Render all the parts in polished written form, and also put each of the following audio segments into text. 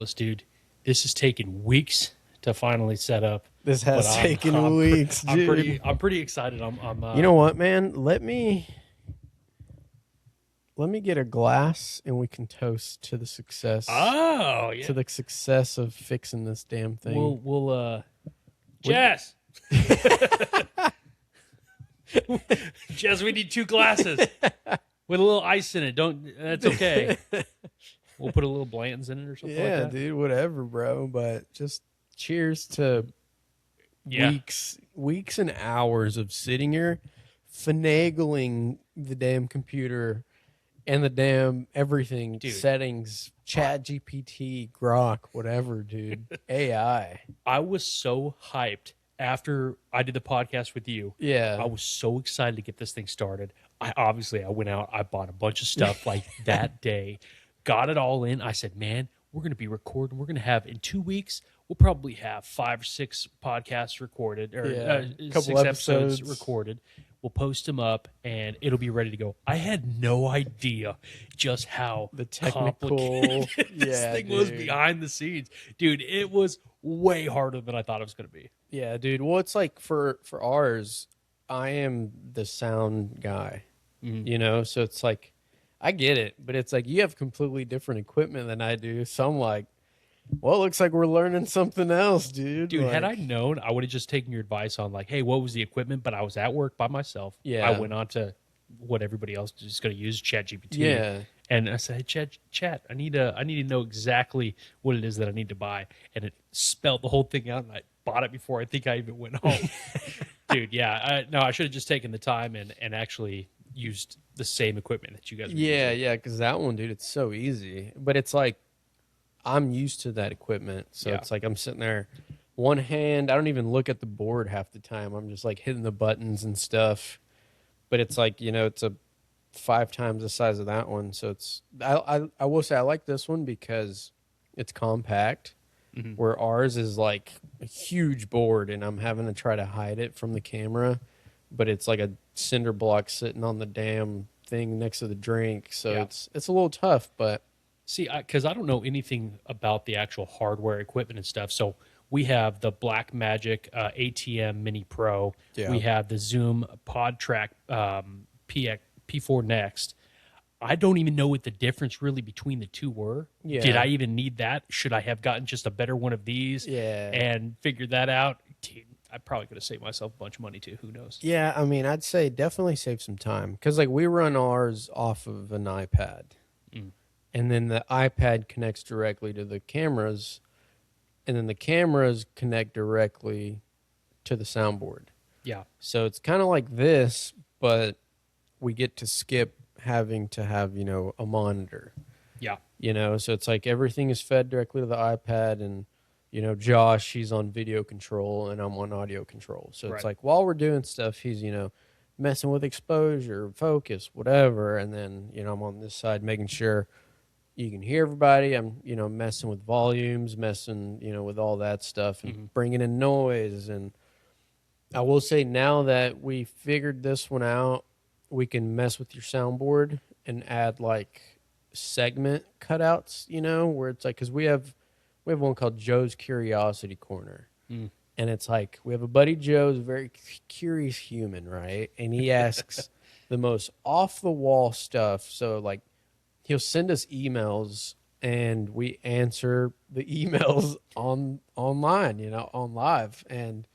Dude, this has taken weeks to finally set up, This but has taken weeks, dude. I'm pretty excited. I'm You know what, man? Let me get a glass and we can toast to the success oh yeah, to the success of fixing this damn thing. we'll What- Jess, Jess, we need two glasses with a little ice in it. Don't that's okay. We'll put a little Blanton's in it or something Yeah, like that. dude, whatever, bro. But just cheers to Yeah, weeks and hours of sitting here finagling the damn computer and the damn everything dude. settings, Chat GPT, Grok, whatever, dude. AI. I was so hyped after I did the podcast with you. Yeah. I was so excited to get this thing started. I went out, I bought a bunch of stuff like that day, got it all in. I said, man, we're going to be recording. We're going to have in 2 weeks, we'll probably have 5 or 6 podcasts recorded or Couple 6 episodes episodes. recorded. We'll post them up and it'll be ready to go. I had no idea just how The technical complicated this thing was dude. behind the scenes. Dude, it was way harder than I thought it was going to be. Yeah, dude. Well, it's like for ours, I am the sound guy, you know? So it's like, I get it, but it's like you have completely different equipment than I do. So I'm like, well, it looks like we're learning something else, dude. Dude, had I Like, known, I would have just taken your advice on like, hey, what was the equipment? But I was at work by myself. Yeah. I went on to what everybody else is going to use, Chat GPT. Yeah. And I said, hey, Chat, I need to know exactly what it is that I need to buy. And it spelled the whole thing out, and I bought it before I think I even went home. Dude, yeah. I should have just taken the time and actually used the same equipment that you guys were Yeah, using. yeah, because that one, dude, it's so easy. But it's like I'm used to that equipment, so Yeah. it's like I'm sitting there, one hand. I don't even look at the board half the time. I'm just like hitting the buttons and stuff. But it's like it's a 5 times the size of that one. So it's I will say I like this one because it's compact. Mhm. Where ours is like a huge board, and I'm having to try to hide it from the camera. But it's like a cinder block sitting on the damn thing next to the drink, so Yeah. it's a little tough. But See, because I don't know anything about the actual hardware equipment and stuff. So we have the Blackmagic ATM Mini Pro. Yeah. We have the Zoom PodTrack P4 Next. I don't even know what the difference really between the two were. Yeah. Did I even need that? Should I have gotten just a better one of these Yeah. and figured that out? Dude, I probably could have saved myself a bunch of money too. Who knows? yeah, I mean, I'd say definitely save some time because like we run ours off of an iPad, and then the iPad connects directly to the cameras, and then the cameras connect directly to the soundboard. Yeah. So it's kind of like this, but we get to skip having to have, a monitor, Yeah. So it's like everything is fed directly to the iPad, and, Josh, he's on video control and I'm on audio control. So Right. it's like while we're doing stuff, he's, messing with exposure, focus, whatever. And then, I'm on this side making sure you can hear everybody. I'm, messing with volumes, messing, with all that stuff and bringing in noise. And I will say now that we figured this one out, we can mess with your soundboard and add like segment cutouts, where it's like, because we have one called Joe's Curiosity Corner. And it's like, we have a buddy Joe's a very curious human, right? And he asks the most off the wall stuff. So like he'll send us emails and we answer the emails online, on live. And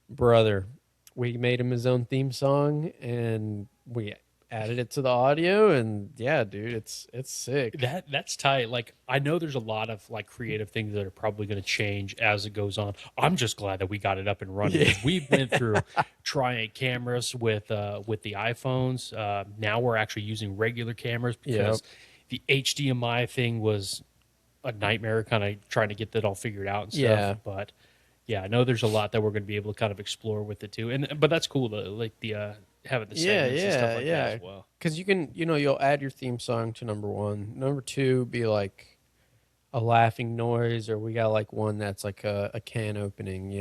brother, we made him his own theme song and we added it to the audio, and yeah, dude, it's sick. That's tight. Like I know there's a lot of like creative things that are probably going to change as it goes on. I'm just glad that we got it up and running. Yeah. We've been through trying cameras with the iPhones. Now we're actually using regular cameras because the HDMI thing was a nightmare. Kind of trying to get that all figured out and stuff. Yeah. But yeah, I know there's a lot that we're going to be able to kind of explore with it too. But that's cool. Like the having the segments and stuff like that as well. Because you can, you'll add your theme song to number 1. Number 2 be like a laughing noise, or we got like one that's like a can opening,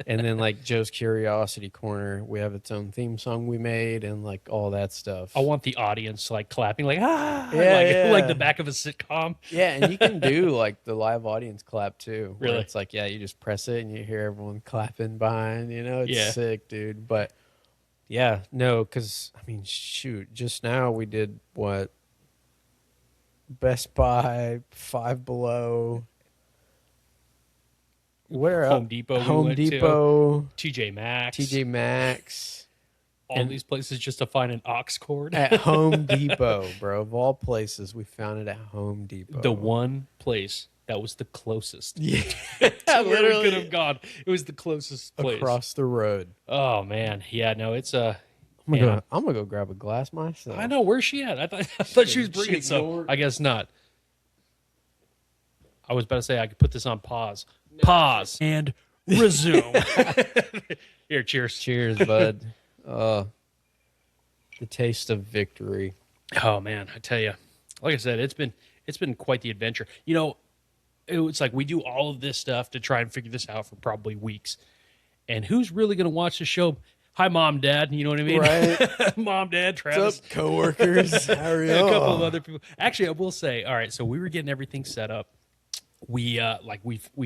And then like Joe's Curiosity Corner, we have its own theme song we made and like all that stuff. I want the audience like clapping, like Yeah, like yeah. the back of a sitcom. Yeah, and you can do like the live audience clap too. Where Really? it's like, yeah, you just press it and you hear everyone clapping behind, It's Yeah. sick, dude. But yeah, no, because I mean, shoot, just now we did what? Best Buy, Five Below. Where else? Home Depot. We Home went Depot, to TJ Maxx. TJ Maxx, All and these places just to find an aux cord. at Home Depot, bro. Of all places, we found it at Home Depot. The one place that was the closest. Yeah, to where we literally could have gone. It was the closest place. across the road. Oh man, yeah, no, it's I'm gonna go grab a glass myself. I know, where's she at? I thought she was bringing She some. ignored- I guess not. I was about to say I could put this on pause. Pause and resume. Here, cheers. Cheers, bud. The taste of victory. Oh man, I tell you, like I said, it's been quite the adventure. It was like we do all of this stuff to try and figure this out for probably weeks. And who's really going to watch the show? Hi, Mom, Dad. You know what I mean? Right. Mom, Dad, Travis. What's up, coworkers? How are you? And a couple of other people. Actually, I will say, all right, so we were getting everything set up. We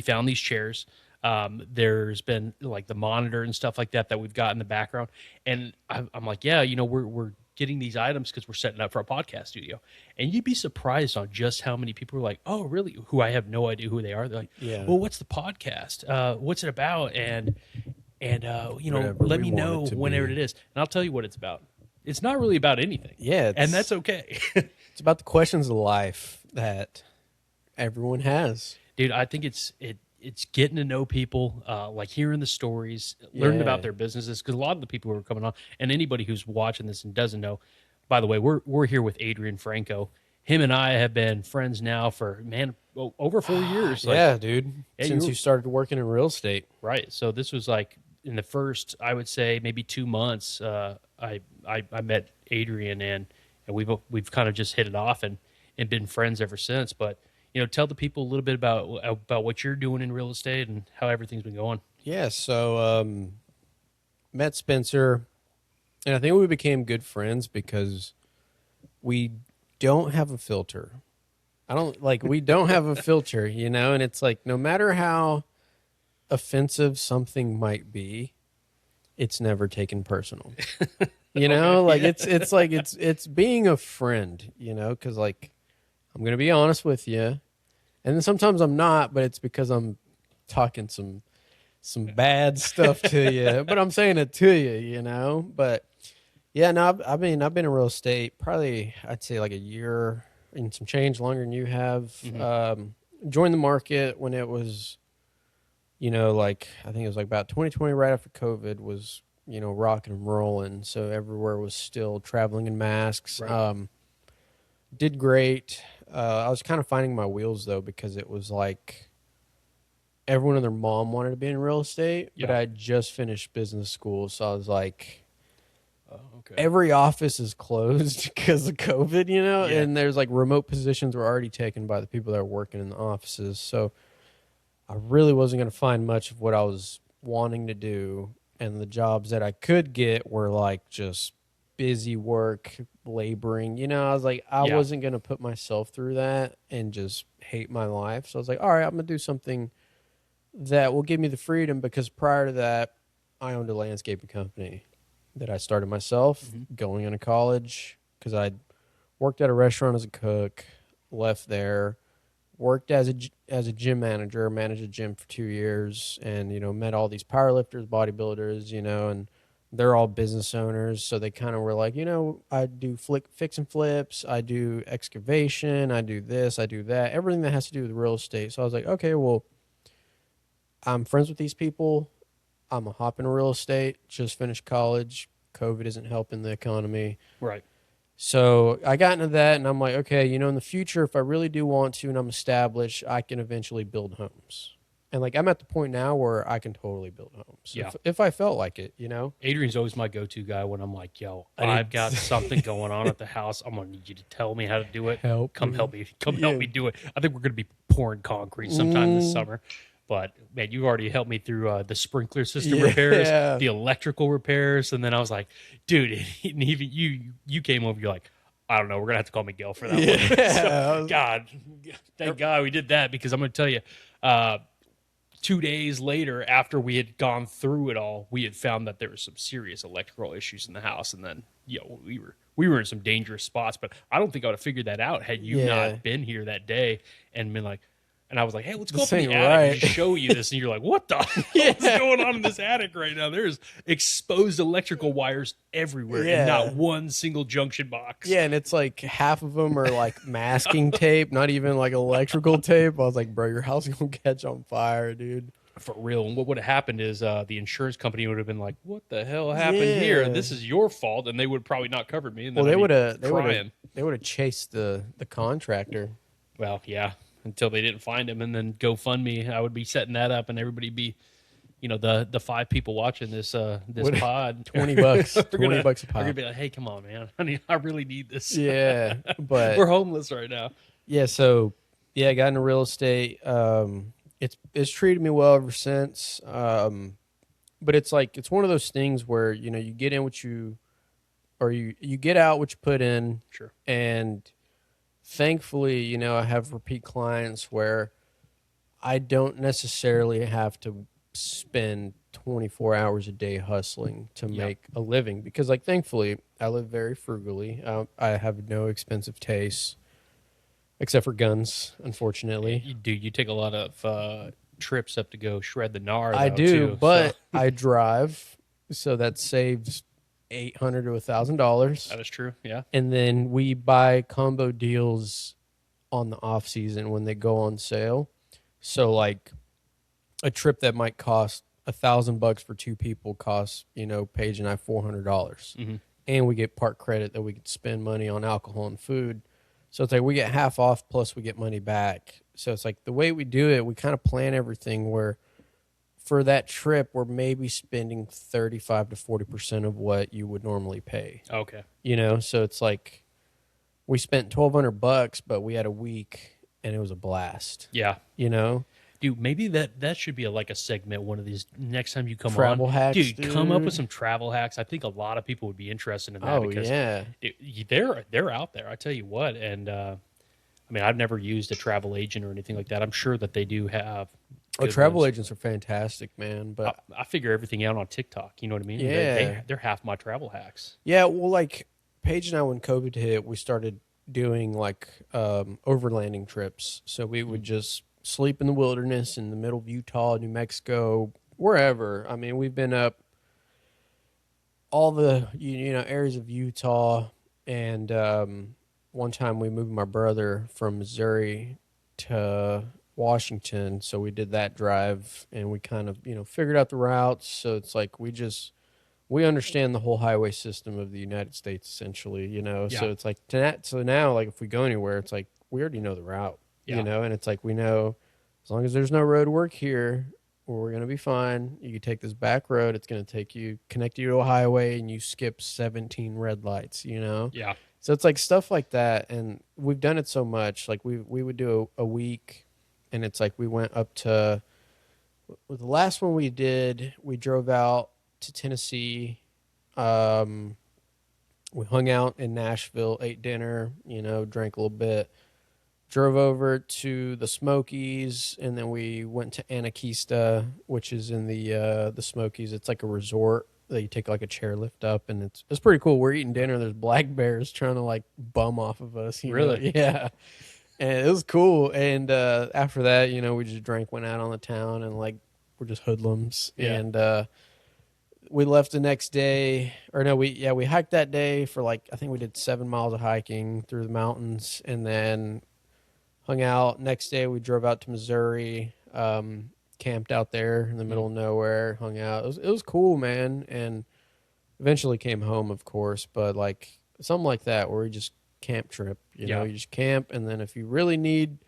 found these chairs. There's been like the monitor and stuff like that we've got in the background. And I'm like, yeah, we're getting these items because we're setting up for a podcast studio. And you'd be surprised on just how many people are like, oh, really? Who I have no idea who they are. They're like, Yeah. well, what's the podcast? What's it about? And Whatever let we me want know it to whenever be. it is. And I'll tell you what it's about. It's not really about anything. Yeah, And that's okay. it's about the questions of life that everyone has. Dude, I think it's getting to know people, like hearing the stories, learning Yeah. about their businesses. Because a lot of the people who are coming on, and anybody who's watching this and doesn't know, by the way, we're here with Adrian Franco. Him and I have been friends now for over 4 years. Like, Yeah, dude. Yeah, Since you- you started working in real estate. right. So this was like in the first, I would say maybe 2 months. I met Adrian and we've kind of just hit it off and been friends ever since. But tell the people a little bit about what you're doing in real estate and how everything's been going. Yeah, so met Spencer, and I think we became good friends because we don't have a filter. We don't have a filter, and it's like no matter how offensive something might be, it's never taken personal. It's being a friend, because like I'm gonna be honest with you, and then sometimes I'm not, but it's because I'm talking some bad stuff to you, but I'm saying it to you, But yeah, no, I've been in real estate probably I'd say like a year and some change longer than you have. Mm-hmm. Joined the market when it was, like I think it was like about 2020, right after COVID was, rocking and rolling. So everywhere was still traveling in masks. Right. Did great. I was kind of finding my wheels though, because it was like everyone and their mom wanted to be in real estate, but Yeah. I just finished business school. So I was like, Oh, okay. every office is closed because of COVID, Yeah. and there's like remote positions were already taken by the people that are working in the offices. So I really wasn't going to find much of what I was wanting to do. And the jobs that I could get were like just busy work, laboring. I was like, I Yeah. wasn't going to put myself through that and just hate my life. So I was like, all right, I'm going to do something that will give me the freedom, because prior to that, I owned a landscaping company that I started myself going into college, because I worked at a restaurant as a cook, left there, worked as a gym manager, managed a gym for 2 years, and met all these powerlifters, bodybuilders, and they're all business owners, so they kind of were like, I do fix and flips, I do excavation, I do this, I do that, everything that has to do with real estate. So I was like, okay, well, I'm friends with these people. I'm a hop into real estate. Just finished college. COVID isn't helping the economy. Right. So I got into that, and I'm like, okay, in the future, if I really do want to and I'm established, I can eventually build homes. And like I'm at the point now where I can totally build homes. Yeah. If I felt like it, Adrian's always my go-to guy when I'm like, yo, I need- I've got something going on at the house. I'm going to need you to tell me how to do it. Help Come me. help me. Come Yeah. help me do it. I think we're going to be pouring concrete sometime this summer. But man, you already helped me through the sprinkler system Yeah. repairs, the electrical repairs, and then I was like, dude, and even you came over. You're like, I don't know, we're gonna have to call Miguel for that one. So, Yeah. God, thank God we did that because I'm gonna tell you, 2 days later, after we had gone through it all, we had found that there was some serious electrical issues in the house, and then we were in some dangerous spots. But I don't think I would have figured that out had you Yeah. not been here that day and been like. And I was like, "Hey, let's go This up in the ain't attic and right." just show you this." And you're like, "What the hell is going on in this attic right now? There's exposed electrical wires everywhere, and not Yeah. one single junction box." Yeah, and it's like half of them are like masking tape, not even like electrical tape. I was like, bro, your house is gonna catch on fire, dude. For real. And what would have happened is the insurance company would have been like, "What the hell happened here? Yeah. This is your fault," and they would probably not covered me. And then Well, I'd be crying. they would have chased the contractor. Well, yeah, until they didn't find him, and then GoFundMe, I would be setting that up, and everybody be, the 5 people watching this What- pod, $20, are $20 a They're pop. gonna be like, "Hey, come on, man, I really need this." Yeah, but We're homeless right now. yeah, so yeah, I got into real estate. It's treated me well ever since. But it's like it's one of those things where you get in what you or you get out what you put in, Sure. and thankfully, I have repeat clients where I don't necessarily have to spend 24 hours a day hustling to Yep. make a living because, like, thankfully, I live very frugally. I have no expensive tastes except for guns, unfortunately. You take a lot of trips up to go shred the gnar. I though, do, too, but so. I drive, so that saves $800 to $1,000. That is true. Yeah. And then we buy combo deals on the off season when they go on sale. So like a trip that might cost $1,000 for 2 people costs, Paige and I $400. Mm-hmm. And we get part credit that we could spend money on alcohol and food. So it's like we get half off plus we get money back. So it's like the way we do it, we kind of plan everything where for that trip, we're maybe spending 35 to 40% of what you would normally pay. Okay. So it's like we spent $1,200, but we had a week and it was a blast. Yeah. Dude, maybe that should be like a segment one of these next time you come Travel on. hacks, Dude, come up dude. with some travel hacks. I think a lot of people would be interested in that Oh, because yeah. they're out there. I tell you what, and I've never used a travel agent or anything like that. I'm sure that they do have. Oh, good travel ones. agents are fantastic, man. But I figure everything out on TikTok. You know what I mean? Yeah. They're half my travel hacks. yeah, well, like Paige and I, when COVID hit, we started doing like overlanding trips. So we would just sleep in the wilderness in the middle of Utah, New Mexico, wherever. I mean, we've been up all the areas of Utah, and one time we moved my brother from Missouri to Washington, so we did that drive, and we kind of figured out the routes. So it's like we understand the whole highway system of the United States, essentially. Yeah. So it's like so now, like if we go anywhere, it's like we already know the route. Yeah. And it's like we know as long as there's no road work here, we're gonna be fine. You can take this back road; it's gonna connect you to a highway, and you skip 17 red lights. Yeah. So it's like stuff like that, and we've done it so much. Like we would do a week, and it's like we went up to the last one we did. We drove out to Tennessee. We hung out in Nashville, ate dinner, drank a little bit. Drove over to the Smokies, and then we went to Anakeesta, which is in the Smokies. It's like a resort that you take like a chairlift up, and it's pretty cool. We're eating dinner. There's black bears trying to like bum off of us. Really? Yeah. And it was cool. And after that, we just went out on the town, and like we're just hoodlums. Yeah. And we left the next day, or no, we hiked that day for like I think we did 7 miles of hiking through the mountains, and then hung out. Next day, we drove out to Missouri, camped out there in the middle of nowhere, hung out. It was cool, man. And eventually came home, of course, but like something like that where we just camp trip. You just camp, and then if you really need,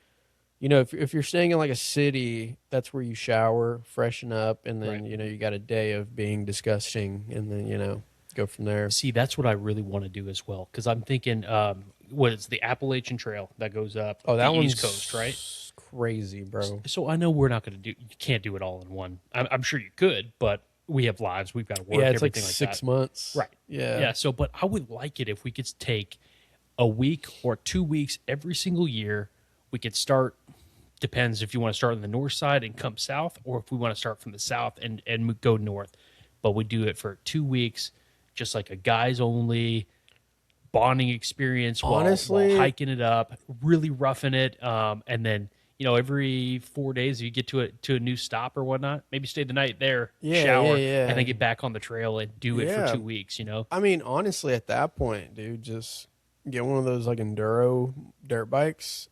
if you're staying in like a city, that's where you shower, freshen up, and then Right. you got a day of being disgusting, and then go from there. See, that's what I really want to do as well because I'm thinking, what is the Appalachian Trail that goes up Oh, that the one's East Coast, right? crazy, bro. So I know we're not going to do. You can't do it all in one. I'm sure you could, but we have lives. We've got to work. Yeah, it's like everything like 6 months. Right. Yeah. Yeah. So, but I would like it if we could take a week or 2 weeks every single year. We could start. Depends if you want to start on the north side and come south, or if we want to start from the south and go north. But we do it for 2 weeks, just like a guys only bonding experience Honestly, while hiking it up, really roughing it, and then every 4 days you get to a new stop or whatnot. Maybe stay the night there, yeah, shower, yeah. and then get back on the trail and do it for Yeah. 2 weeks. I mean, honestly, at that point, dude, just get one of those like enduro dirt bikes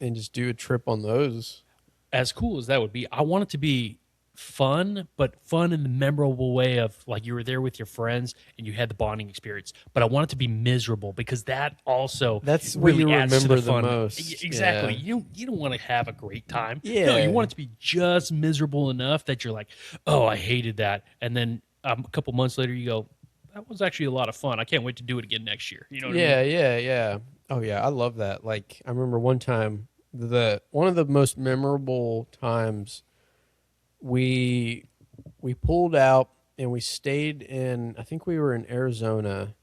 and just do a trip on those. As cool as that would be, I want it to be fun, but fun in the memorable way of like you were there with your friends and you had the bonding experience. But I want it to be miserable because that also That's what really you adds to remember the fun. most. Exactly. Yeah. You don't want to have a great time. Yeah. No, you want it to be just miserable enough that you're like, oh, I hated that, and then a couple months later you go, that was actually a lot of fun. I can't wait to do it again next year. You know what I mean? Yeah. Oh yeah, I love that. Like I remember one time one of the most memorable times we pulled out and we stayed in, I think we were in Arizona,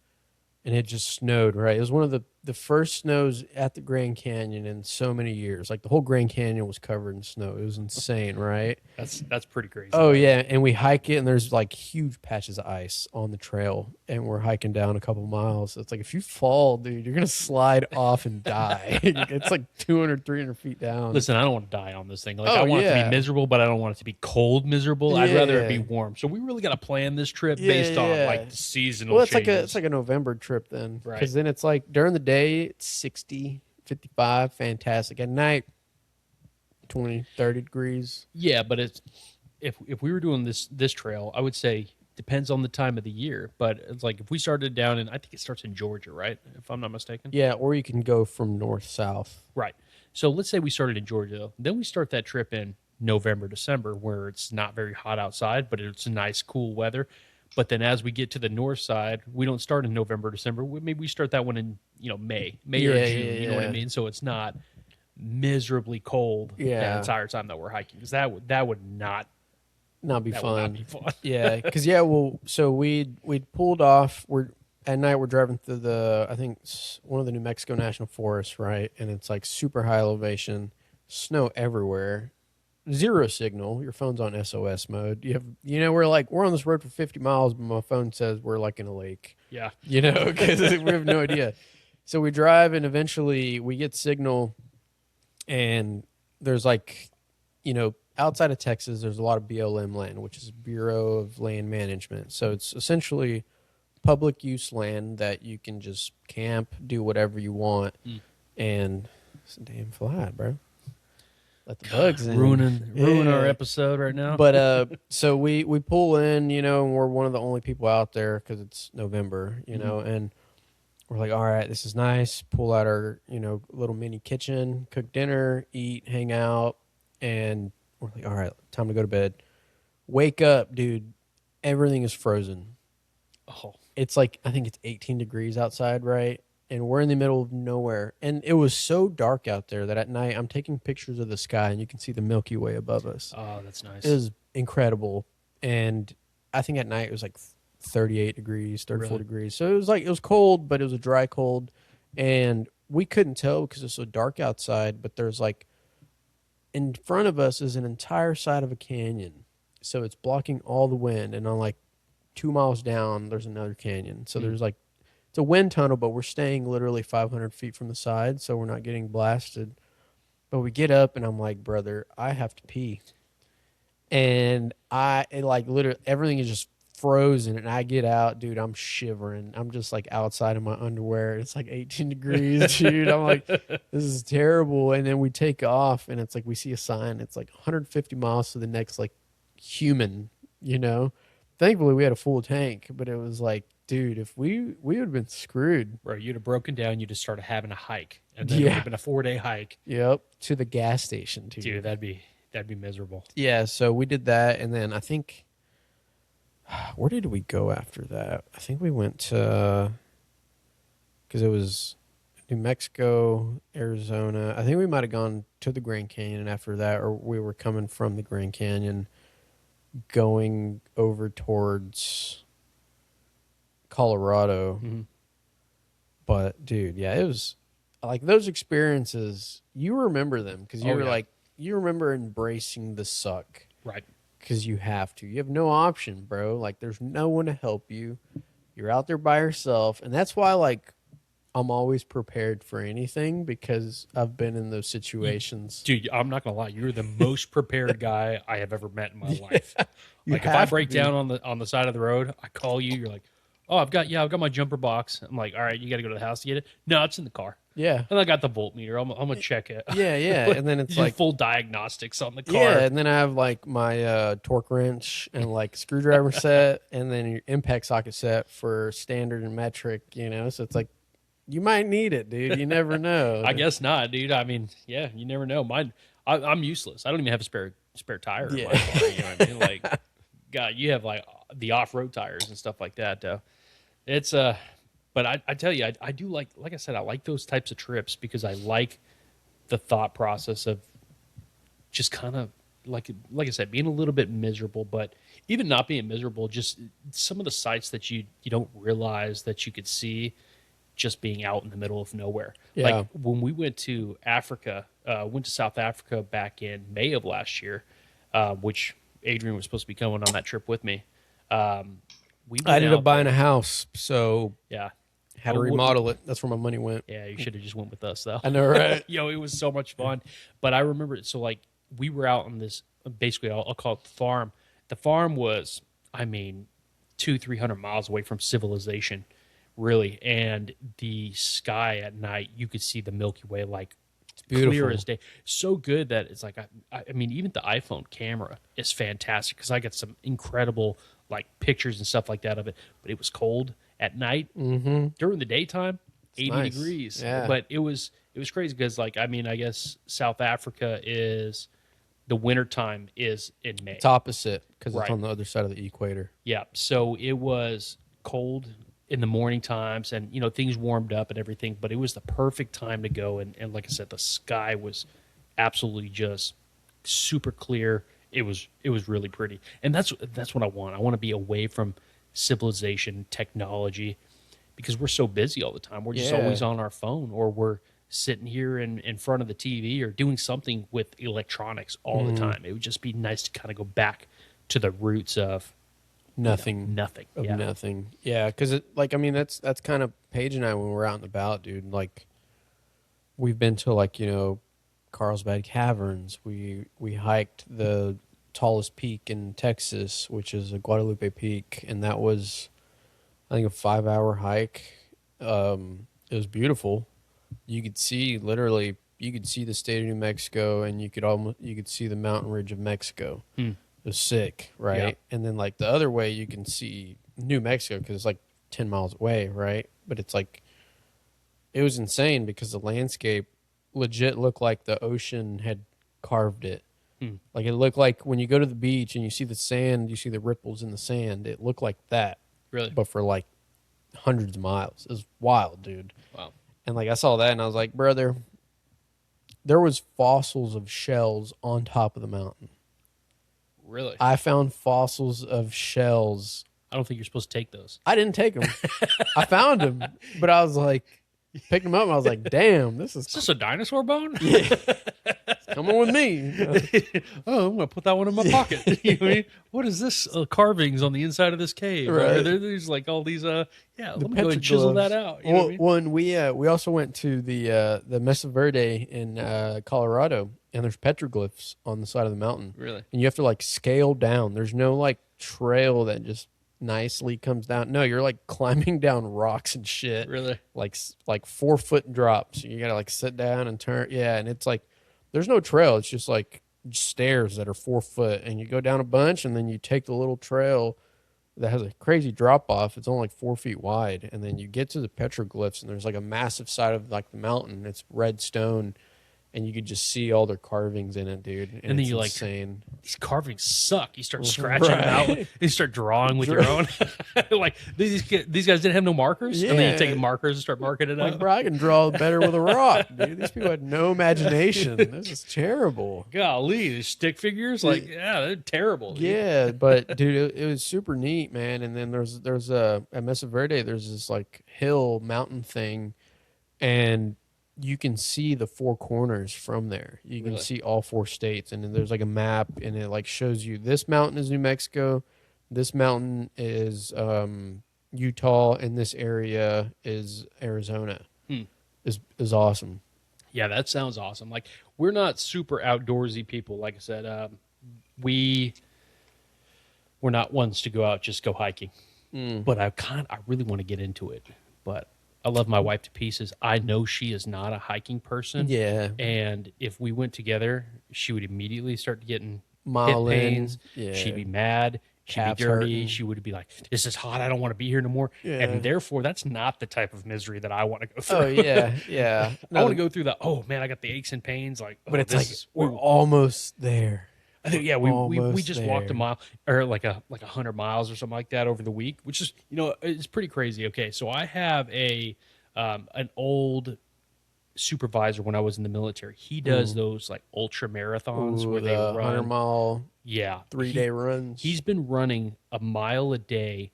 and it just snowed, right? It was one of the first snows at the Grand Canyon in so many years. Like the whole Grand Canyon was covered in snow. It was insane, right? That's pretty crazy. Oh yeah, and we hike it, and there's like huge patches of ice on the trail, and we're hiking down a couple miles. It's like if you fall, dude, you're gonna slide off and die. It's like 200, 300 feet down. Listen, I don't want to die on this thing. Like, Oh, I want it to yeah. be miserable, but I don't want it to be cold miserable. I'd rather it be Yeah. warm. So we really got to plan this trip Yeah, based on yeah. like the seasonal Well, it's changes. like a November trip then, Right. because then it's like during the day it's 60, 55, fantastic. At night, 20, 30 degrees. Yeah, but it's if we were doing this trail, I would say depends on the time of the year. But it's like if we started down in, I think it starts in Georgia, right? If I'm not mistaken. Yeah, or you can go from north south. Right. So let's say we started in Georgia. Then we start that trip in November, December, where it's not very hot outside, but it's nice, cool weather. But then as we get to the north side, we don't start in November, December. Maybe we start that one in May or Yeah, June. You know what I yeah. mean? So it's not miserably cold the Yeah. entire time that we're hiking, because that would not Not be that fun. would not be fun. Yeah, because well, so we'd pulled off. At night we're driving through I think one of the New Mexico national forests, right? And it's like super high elevation, snow everywhere, zero signal. Your phone's on SOS mode. We're on this road for 50 miles, but my phone says we're like in a lake. Yeah. Because we have no idea. So we drive, and eventually we get signal, and there's like, outside of Texas, there's a lot of BLM land, which is Bureau of Land Management. So it's essentially public use land that you can just camp, do whatever you want. And it's a damn fly, bro. Let the bugs in. Ruin our Yeah. episode right now. But so we pull in, and we're one of the only people out there because it's November, and we're like, all right, this is nice. Pull out our, little mini kitchen, cook dinner, eat, hang out, and we're like, all right, time to go to bed. Wake up, dude. Everything is frozen. Oh, It's like, I think it's 18 degrees outside, right? And we're in the middle of nowhere. And it was so dark out there that at night I'm taking pictures of the sky and you can see the Milky Way above us. that's nice. It was incredible. And I think at night it was like 38 degrees, 34 Really? degrees. So it was cold, but it was a dry cold. And we couldn't tell because it's so dark outside, but there's like, in front of us is an entire side of a canyon. So it's blocking all the wind. And on like 2 miles down, there's another canyon. So there's like, it's a wind tunnel, but we're staying literally 500 feet from the side. So we're not getting blasted. But we get up and I'm like, brother, I have to pee. And literally everything is just frozen. And I get out, dude, I'm shivering. I'm just like outside in my underwear. It's like 18 degrees, dude. I'm like, this is terrible. And then we take off and it's like, we see a sign. It's like 150 miles to the next like human, Thankfully we had a full tank, but it was like, dude, if we would have been screwed. Right, you'd have broken down. You just started having a hike, and then it Yeah. would have been a 4-day hike. Yep. To the gas station, too. Dude, that'd be miserable. Yeah, so we did that, and then I think, where did we go after that? I think we went to, because it was New Mexico, Arizona. I think we might have gone to the Grand Canyon after that, or we were coming from the Grand Canyon going over towards Colorado. Mhm. But dude, yeah, it was like those experiences. You remember them because you Oh, were yeah. like you remember embracing the suck Right. because you have to. You have no option, bro. Like there's no one to help you. You're out there by yourself, and that's why like I'm always prepared for anything because I've been in those situations. Dude, I'm not gonna lie, you're the most prepared guy I have ever met in my life. You Like if I have to break be. down on the side of the road, I call you, you're like, oh, I've got my jumper box. I'm like, all right, you gotta go to the house to get it. No, it's in the car. Yeah. And I got the voltmeter. I'm gonna check it. Yeah, yeah. And then You it's do like full diagnostics on the yeah, car. and then I have like my torque wrench and like screwdriver set, and then your impact socket set for standard and metric. So it's like you might need it, dude. You never know. I guess not, dude. I mean, yeah, you never know. Mine, I'm useless. I don't even have a spare tire in my Yeah. car. You know what I mean? Like, God, you have like the off road tires and stuff like that. It's but I tell you, I do like I said, I like those types of trips because I like the thought process of just kind of like I said, being a little bit miserable, but even not being miserable, just some of the sights that you don't realize that you could see just being out in the middle of nowhere. Yeah. Like when we went to Africa, went to South Africa back in May of last year, which Adrian was supposed to be coming on that trip with me. We went I ended out up buying there. a house, so Yeah. had to Well, remodel it. That's where my money went. Yeah, you should have just went with us though. I know, right? Yo, it was so much fun. But I remember it. So like we were out on this basically I'll call it the farm. The farm was, I mean, 200-300 miles away from civilization, really. And the sky at night, you could see the Milky Way like Beautiful. clear as day. So good that it's like I mean, even the iPhone camera is fantastic because I got some incredible like pictures and stuff like that of it. But it was cold at night. Mm-hmm. During the daytime, 80 nice. degrees. Yeah. But it was crazy because like I mean I guess South Africa is the wintertime is in May. It's opposite because Right. it's on the other side of the equator. Yeah. So it was cold in the morning times and things warmed up and everything, but it was the perfect time to go and like I said, the sky was absolutely just super clear. It was really pretty. And that's what I want. I want to be away from civilization, technology, because we're so busy all the time. We're just Yeah. always on our phone or we're sitting here in front of the TV or doing something with electronics all the time. It would just be nice to kind of go back to the roots of Nothing. nothing. Of Yeah. nothing. Yeah, because like I mean that's kind of Paige and I when we're out and about, dude. Like we've been to like Carlsbad Caverns. We hiked the tallest peak in Texas, which is a Guadalupe Peak, and that was I think a 5-hour hike. It was beautiful. You could see literally you could see the state of New Mexico, and you could see the mountain ridge of Mexico. Hmm. It was sick, right? Yeah. And then like the other way, you can see New Mexico because it's like 10 miles away, right? But it's like it was insane because the landscape legit looked like the ocean had carved it. Hmm. Like it looked like when you go to the beach and you see the sand, you see the ripples in the sand. It looked like that, Really? but for like hundreds of miles. It was wild, dude. Wow. And like I saw that and I was like, brother, there was fossils of shells on top of the mountain. Really? I found fossils of shells. I don't think you're supposed to take those. I didn't take them. I found them, but I was like, picked them up and I was like, damn, this is Is this a dinosaur bone? coming with me. Oh, I'm gonna put that one in my pocket. You know what I mean? What is this carvings on the inside of this cave? Right. There's like all these. Yeah, let me go and chisel petroglyphs. that out. You know what I mean? When we also went to the Mesa Verde in Colorado, and there's petroglyphs on the side of the mountain, Really? and you have to like scale down. There's no like trail that just nicely comes down. No, you're like climbing down rocks and shit. Really? Like 4-foot drops. You gotta like sit down and turn. Yeah, and it's like there's no trail. It's just like stairs that are 4 foot, and you go down a bunch, and then you take the little trail that has a crazy drop off. It's only like 4 feet wide, and then you get to the petroglyphs, and there's like a massive side of like the mountain. It's red stone, and you could just see all their carvings in it, dude. And then it's you like insane. these carvings suck. You start scratching them out. You start drawing with your own. Like these guys didn't have no markers, and then you take markers and start marking it Like, up. bro, I can draw better with a rock, dude. These people had no imagination. This is terrible. Golly, these stick figures, like they're terrible. Dude. Yeah, but dude, it was super neat, man. And then there's at Mesa Verde, there's this like mountain thing, and you can see the four corners from there. You can see all four states, and then there's like a map, and it like shows you this mountain is New Mexico, this mountain is Utah, and this area is Arizona. Is awesome. Yeah, that sounds awesome. Like we're not super outdoorsy people. Like I said, we're not ones to go out just go hiking. But I really want to get into it. But I love my wife to pieces. I know she is not a hiking person. Yeah. And if we went together, she would immediately start getting Myelin, hip pains. yeah. She'd be mad. She'd Calves be dirty. hurting. She would be like, "This is hot. I don't want to be here no more." Yeah. And therefore, that's not the type of misery that I want to go through. Oh yeah, yeah. I want to go through the, oh man, I got the aches and pains. Like, But it's like we're we're almost there. I think we just walked a there. mile or like 100 miles or something like that over the week, which is it's pretty crazy. Okay, so I have an old supervisor when I was in the military. He does those like ultra marathons where they the run 100-mile, yeah 3-day runs. He's been running a mile a day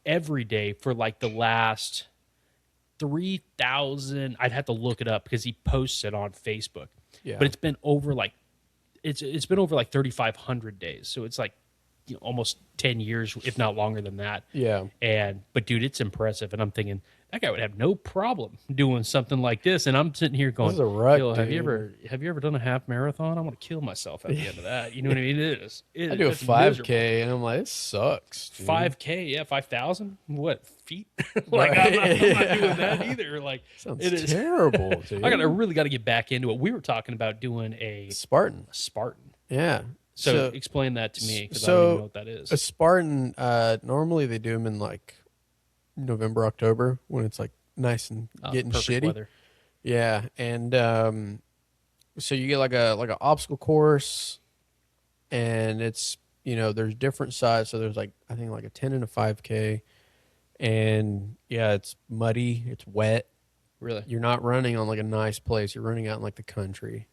every day for like the last 3,000. I'd have to look it up because he posts it on Facebook. Yeah. But it's been over like it's been over like 3,500 days. So it's like almost 10 years, if not longer than that. Yeah. But dude, it's impressive. And I'm thinking that guy would have no problem doing something like this. And I'm sitting here going, This is a rut, "Yo, have you dude. ever done a half marathon? I want to kill myself at the end of that." You know what I mean? It is. I do a 5K, and I'm like, it sucks. Dude. 5K, yeah, 5,000. What feet? Like I'm not doing that either. Like Sounds it is terrible, dude. I really got to get back into it. We were talking about doing a Spartan. Spartan. Yeah. So explain that to me because I so don't even know what that is. A Spartan, normally they do them in like November, October when it's like nice and getting Perfect shitty. weather. Yeah, and so you get like a obstacle course, and it's there's different sides. So there's like I think like a 10 and a 5K, and yeah, it's muddy, it's wet. Really? You're not running on like a nice place. You're running out in like the country,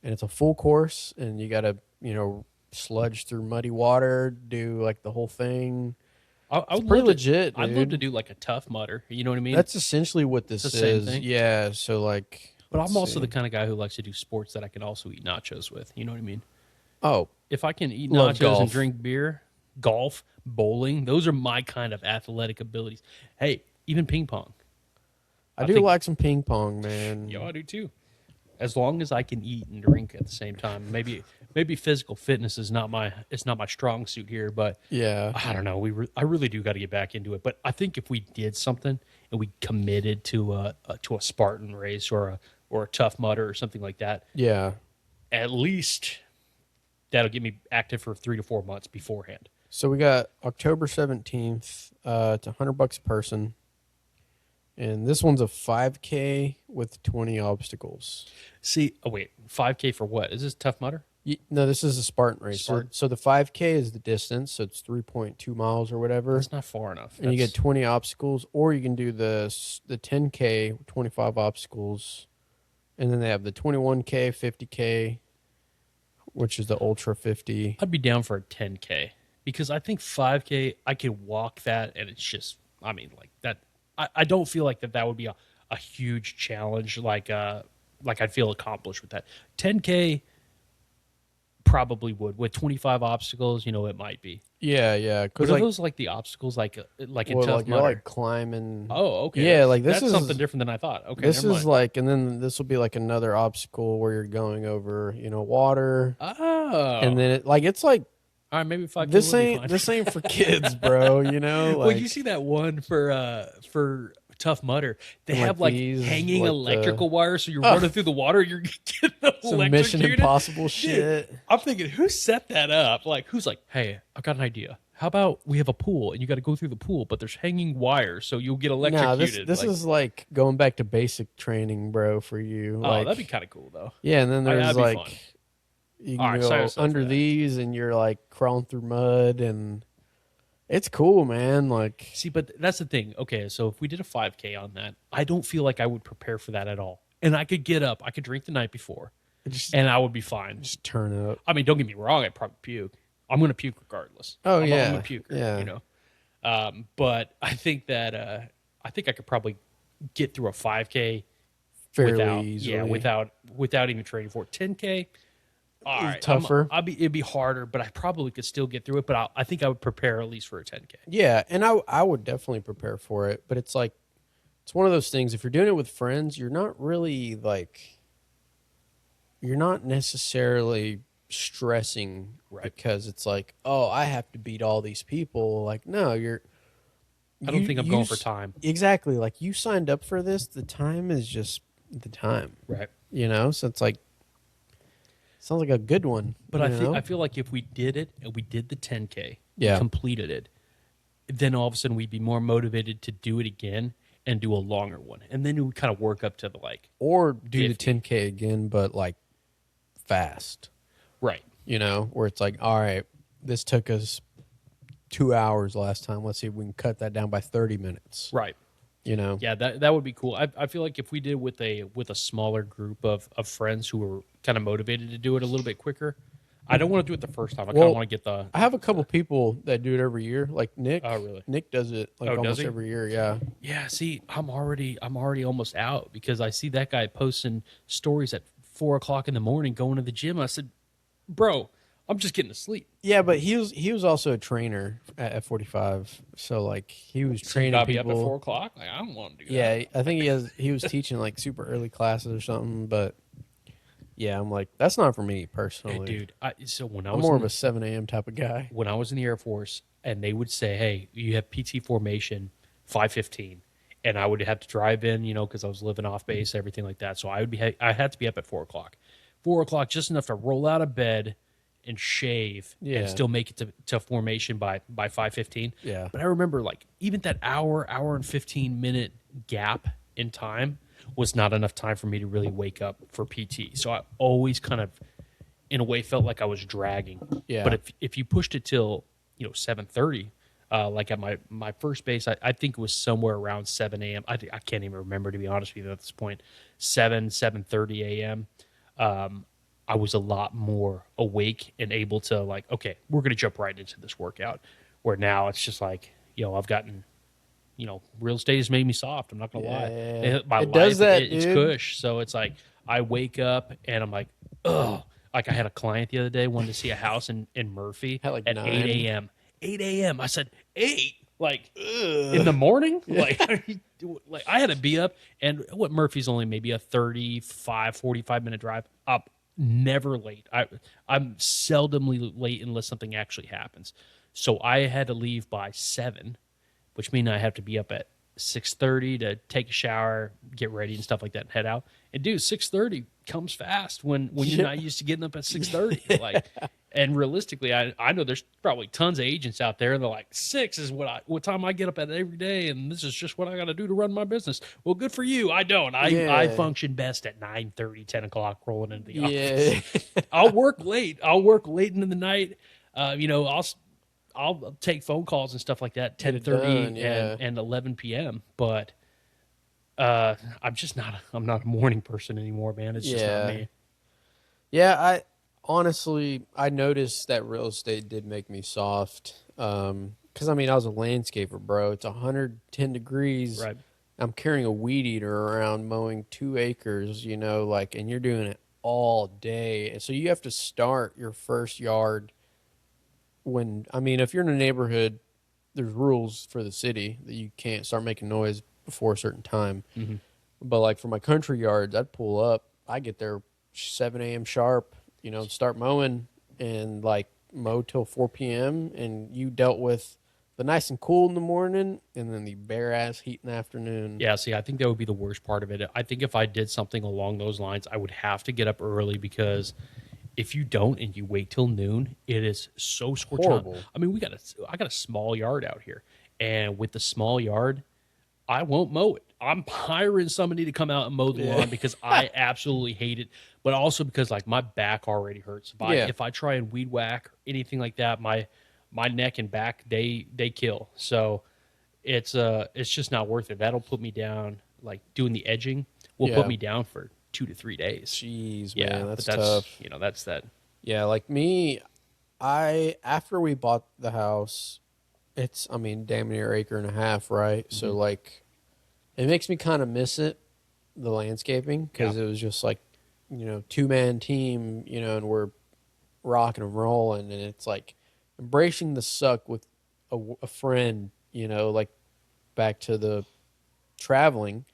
and it's a full course, and you got to sludge through muddy water, do like the whole thing. I would pretty love legit, I'd love dude. to do like a Tough Mudder. You know what I mean? That's essentially what this It's the same is. thing? Yeah. So like, but let's I'm also see. the kind of guy who likes to do sports that I can also eat nachos with. You know what I mean? Oh, If I can eat Love nachos golf. and drink beer, golf, bowling, those are my kind of athletic abilities. Hey, even ping pong. I do think- like some ping pong, man. Yeah, I do too. As long as I can eat and drink at the same time. Maybe physical fitness is not my strong suit here, but Yeah. I don't know. I really do got to get back into it. But I think if we did something and we committed to a Spartan race or a Tough Mudder or something like that, Yeah. at least that'll get me active for 3 to 4 months beforehand. So we got October 17th. It's $100 a person. And this one's a 5K with 20 obstacles. See, oh wait, 5K for what? Is this Tough Mudder? No, this is a Spartan race. Spartan. So the 5K is the distance, so it's 3.2 miles or whatever. That's not far enough. And you get 20 obstacles, or you can do the 10K, 25 obstacles. And then they have the 21K, 50K, which is the Ultra 50. I'd be down for a 10K because I think 5K, I could walk that and it's just, I mean, like that. I don't feel like that would be a huge challenge. Like I'd feel accomplished with that. 10K probably would. With 25 obstacles, it might be. Yeah, yeah. But Because are like, those like the obstacles like in well, Tough like you're Mudder? like climbing. Oh, okay. Yeah, like this that's is something different than I thought. Okay, This never is mind. like, and then this will be like another obstacle where you're going over, water, Oh, and then it's like all right, maybe 5K this would be ain't fine. this ain't for kids, bro. Like, Well, you see that one for Tough Mudder? They And, like, have like these, hanging like, electrical wires, so you're running through the water. You're getting some electrocuted. Mission Impossible Dude, shit. I'm thinking, who set that up? Like, who's like, hey, I've got an idea. how about we have a pool and you got to go through the pool, but there's hanging wires, so you'll get No, electrocuted. this Like, is like going back to basic training, bro, for you. oh, that'd be Like, kind of cool though. yeah, and then there's That'd be fun. like you All can right, sign go us up for under that. these and you're like crawling through mud and it's cool, man. Like, See, but that's the thing. Okay, so if we did a 5K on that, I don't feel like I would prepare for that at all. And I could get up, I could drink the night before, just and I would be fine. just turn up. I mean, don't get me wrong, I'd probably puke. I'm going to puke regardless. Oh, I'm yeah. a puker, Yeah. you know. But I think that I think I could probably get through a 5K Fairly without, easily. yeah, without even training for it. 10K. All right, tougher. It'd be harder, but I probably could still get through it. But I think I would prepare at least for a 10K. Yeah, and I would definitely prepare for it, but it's like it's one of those things. If you're doing it with friends, you're not really like you're not necessarily stressing because it's like, oh, I have to beat all these people. Like, no, I don't think I'm going for time. Exactly. Like you signed up for this. The time is just the time. Right. You know, so it's like sounds like a good one. But you know? I feel like if we did it and we did the 10K, Yeah. completed it, then all of a sudden we'd be more motivated to do it again and do a longer one, and then we would kind of work up to the like or do 50. the 10K again, but like fast. right. You know, where it's like, all right, this took us 2 hours last time. Let's see if we can cut that down by 30 minutes. Right. You know, Yeah, that would be cool. I feel like if we did with a smaller group of friends who were kind of motivated to do it a little bit quicker. I don't want to do it the first time. I kind Well, of want to get the. I have a couple people that do it every year, like Nick. Oh, really? Nick does it like Oh, does almost he? every year. Yeah. Yeah, see, I'm already almost out because I see that guy posting stories at 4 o'clock in the morning going to the gym. I said, bro, I'm just getting to sleep. Yeah, but he was also a trainer at F45, so like he was training Gotta be people. up at 4 o'clock. Like, I don't want to do that. Yeah, I think he was teaching like super early classes or something. But yeah, I'm like that's not for me Hey, personally. dude. So when I I'm was more in, of a 7 a.m. type of guy. when I was in the Air Force, and they would say, "Hey, you have PT formation 5:15," and I would have to drive in, because I was living off base, everything like that. So I had to be up at 4 o'clock. 4 o'clock, just enough to roll out of bed and shave Yeah. and still make it to formation by 5:15. Yeah. But I remember like even that hour and 15-minute gap in time was not enough time for me to really wake up for PT. So I always kind of in a way felt like I was dragging. Yeah. But if you pushed it till 7:30, like at my first base, I think it was somewhere around 7 a.m. I can't even remember, to be honest with you, at this point. 7:30 a.m. I was a lot more awake and able to like, okay, we're gonna jump right into this workout. Where now it's just like, I've gotten, real estate has made me soft. I'm not gonna lie. Yeah. My It does that, it's dude. cush. So it's like I wake up and I'm like, ugh. Like I had a client the other day wanted to see a house in Murphy At like 8 9. a.m. 8 a.m. I said 8, like in the morning. Like I had to be up, and what Murphy's only maybe a 45 minute drive up. Never late. I'm seldomly late unless something actually happens. So I had to leave by 7, which means I have to be up at 6:30 to take a shower, get ready and stuff like that, and head out. And dude, 6:30 comes fast when you're not used to getting up at 6:30. Like, and realistically, I know there's probably tons of agents out there. And they're like, 6 is what time I get up at every day, and this is just what I got to do to run my business. Well, good for you. I don't. I Yeah. function best at 9:30, 10 o'clock, rolling into the Yeah. office. I'll work late. I'll work late into the night. I'll take phone calls and stuff like that, Get it 10:30 done, yeah. and 11 p.m. But I'm just not. I'm not a morning person anymore, man. It's just not me. Yeah, I noticed that real estate did make me soft. Because I was a landscaper, bro. It's 110 degrees. Right. I'm carrying a weed eater around mowing 2 acres, and you're doing it all day. And so you have to start your first yard if you're in a neighborhood, there's rules for the city that you can't start making noise before a certain time. Mhm. But like for my country yards, I'd pull up. I get there 7 a.m. sharp, start mowing and like mow till 4 p.m. And you dealt with the nice and cool in the morning and then the bare ass heat in the afternoon. Yeah, see, I think that would be the worst part of it. I think if I did something along those lines, I would have to get up early because If you don't and you wait till noon, it is so scorching hot. Horrible. I mean, I got a small yard out here, and with the small yard, I won't mow it. I'm hiring somebody to come out and mow the lawn because I absolutely hate it, but also because like my back already hurts. If I try and weed whack or anything like that, my neck and back they kill. So it's just not worth it. That'll put me down. Like doing the edging will put Yeah. me down for 2 to 3 days. Jeez, Yeah, man, but that's that's tough. that's that. Yeah, like me, after we bought the house, it's I mean damn near acre and a half, right? So Mhm. like, it makes me kind of miss it, the landscaping, because Yeah. it was just like, 2-man team, and we're rocking and rolling, and it's like embracing the suck with a friend, like back to the traveling.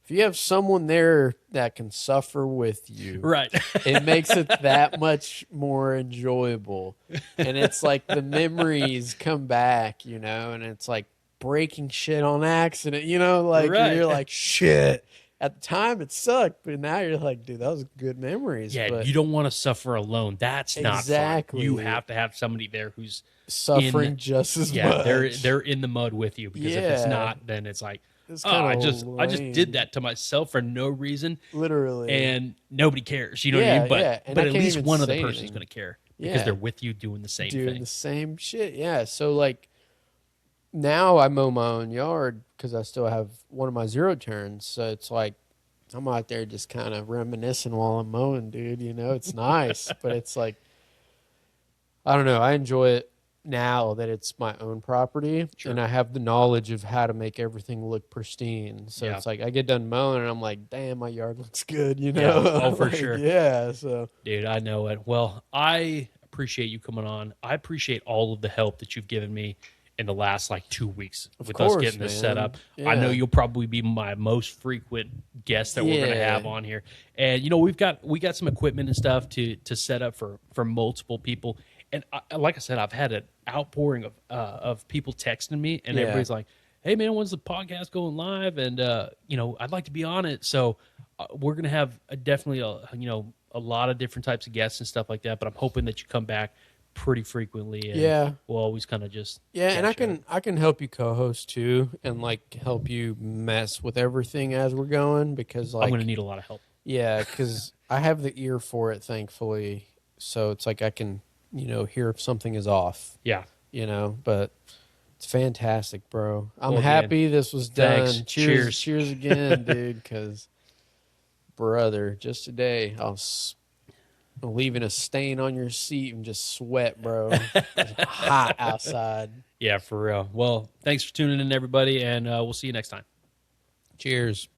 If you have someone there that can suffer with you, Right. it makes it that much more enjoyable. And it's like the memories come back, and it's like breaking shit on accident, like Right. you're like, shit. At the time it sucked, but now you're like, dude, that was good memories. Yeah, But you don't want to suffer alone. That's not fun. You exactly, have to have somebody there who's suffering in just as yeah, much. they're in the mud with you because if it's Yeah, not, then it's like, it's oh, kind I of just did lame, that to myself for no reason literally. and nobody cares. You know what I Yeah, mean? yeah, and I But at can't least even one other say person's anything. going to care because Yeah, they're with you doing the same doing thing. the same shit. Yeah, so like now I mow my own yard because I still have one of my zero turns. So it's like I'm out there just kind of reminiscing while I'm mowing, dude. It's nice, but it's like I don't know. I enjoy it now that it's my own property Sure. and I have the knowledge of how to make everything look pristine. So Yeah. it's like I get done mowing and I'm like, damn, my yard looks good. Yeah. Oh, for Like, sure. yeah. So Dude, I know it. Well, I appreciate you coming on. I appreciate all of the help that you've given me in the last like 2 weeks of with us course, getting this set man. up. I know Yeah. you'll probably be my most frequent guest that we're going to Yeah. have on here. And we got some equipment and stuff to set up for multiple people. And like I said, I've had an outpouring of people texting me, and Yeah. everybody's like, "Hey man, when's the podcast going live?" And I'd like to be on it. So we're gonna have definitely a lot of different types of guests and stuff like that. But I'm hoping that you come back pretty frequently, and Yeah. we'll always kind of just Yeah, and catch up. I can help you co-host too, and like help you mess with everything as we're going because I'm gonna like need a lot of help. yeah, because I have the ear for it, thankfully. So it's like I can hear if something is off, Yeah. But it's fantastic, bro. I'm Well, happy this was done. thanks. Cheers, Cheers. cheers again, dude. Because brother, just today leaving a stain on your seat and just sweat, bro. It's hot outside. Yeah, for real. Well, thanks for tuning in, everybody, and we'll see you next time. Cheers.